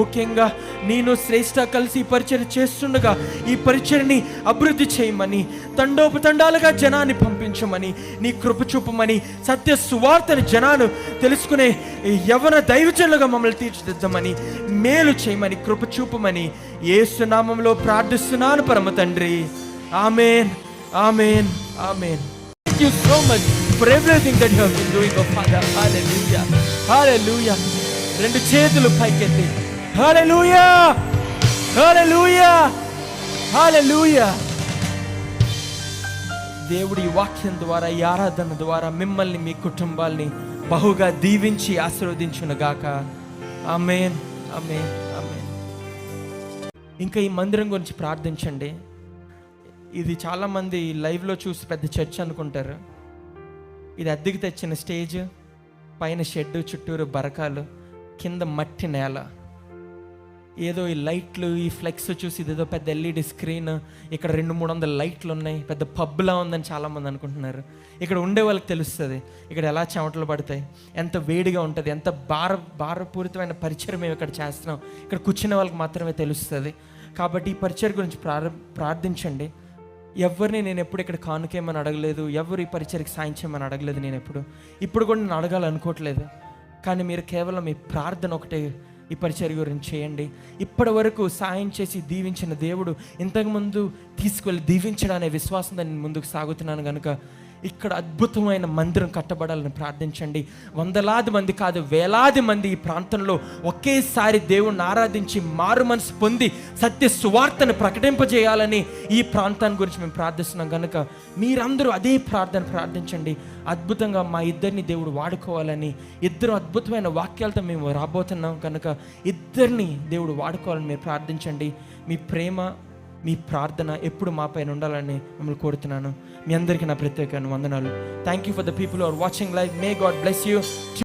ముఖ్యంగా నేను శ్రేష్ఠ కలిసి ఈ పరిచర్య చేస్తుండగా ఈ పరిచర్ని అభివృద్ధి చేయమని, తండోపతండాలుగా జనాన్ని పంపించమని, నీ కృప చూపమని, సత్య సువార్తని జనాలు తెలుసుకునే యవ్వన దైవజనులుగా మమ్మల్ని తీర్చిదిద్దమని, మేలు చేయమని, కృప చూపమని యేసు నామములో ప్రార్థిస్తున్నాను పరమ తండ్రి. ఆమేన్, ఆమేన్, ఆమేన్. Thank you so much for everything that you have been doing, oh Father. Hallelujah, hallelujah. రెండు చేతులు పైకెత్తి hallelujah, hallelujah, hallelujah. దేవుడి వాక్యం ద్వారా, ఈ ఆరాధన ద్వారా మిమ్మల్ని, మీ కుటుంబాల్ని బహుగా దీవించి ఆశీర్వదించునుగాక. ఆమేన్, ఆమేన్, ఆమేన్. ఇంకా ఈ మందిరం గురించి ప్రార్థించండి. ఇది చాలామంది లైవ్లో చూసి పెద్ద చర్చ్ అనుకుంటారు. ఇది అద్దెకి తెచ్చిన స్టేజ్, పైన షెడ్, చుట్టూరు బరకాలు, కింద మట్టి నేల. ఏదో ఈ లైట్లు, ఈ ఫ్లెక్స్ చూసి ఇదేదో పెద్ద ఎల్ఈడి స్క్రీన్, ఇక్కడ 200-300 లైట్లు ఉన్నాయి, పెద్ద పబ్లా ఉందని చాలామంది అనుకుంటున్నారు. ఇక్కడ ఉండే వాళ్ళకి తెలుస్తుంది ఇక్కడ ఎలా చెమటలు పడతాయి, ఎంత వేడిగా ఉంటుంది, ఎంత భారపూరితమైన పరిచయం మేము ఇక్కడ చేస్తున్నాం, ఇక్కడ కూర్చునే వాళ్ళకి మాత్రమే తెలుస్తుంది. కాబట్టి ఈ పరిచయం గురించి ప్రార్థించండి. ఎవరిని నేను ఎప్పుడు ఇక్కడ కానుకేమని అడగలేదు, ఎవరు ఈ పరిచయకి సాయం చేయమని అడగలేదు. నేను ఇప్పుడు కూడా నేను అడగాలనుకోవట్లేదు. కానీ మీరు కేవలం మీ ప్రార్థన ఒకటే ఈ పరిచర్య గురించి చేయండి. ఇప్పటి వరకు సాయం చేసి దీవించిన దేవుడు ఇంతకుముందు తీసుకువెళ్ళి దీవించడనే విశ్వాసంతో నేను ముందుకు సాగుతున్నాను కనుక ఇక్కడ అద్భుతమైన మందిరం కట్టబడాలని ప్రార్థించండి. వందలాది మంది కాదు, వేలాది మంది ఈ ప్రాంతంలో ఒకేసారి దేవుణ్ణి ఆరాధించి మారు మనసు పొంది సత్య సువార్తను ప్రకటింపజేయాలని ఈ ప్రాంతాన్ని గురించి మేము ప్రార్థిస్తున్నాం కనుక మీరందరూ అదే ప్రార్థించండి. అద్భుతంగా మా ఇద్దరిని దేవుడు వాడుకోవాలని, ఇద్దరు అద్భుతమైన వాక్యాలతో మేము రాబోతున్నాం కనుక ఇద్దరిని దేవుడు వాడుకోవాలని మీరు ప్రార్థించండి. మీ ప్రేమ, మీ ప్రార్థన ఎప్పుడు మా పైన ఉండాలని మిమ్మల్ని కోరుతున్నాను. మీ అందరికీ నా ప్రత్యేక వందనాలు. Thank you for the people who are watching live. May God bless you.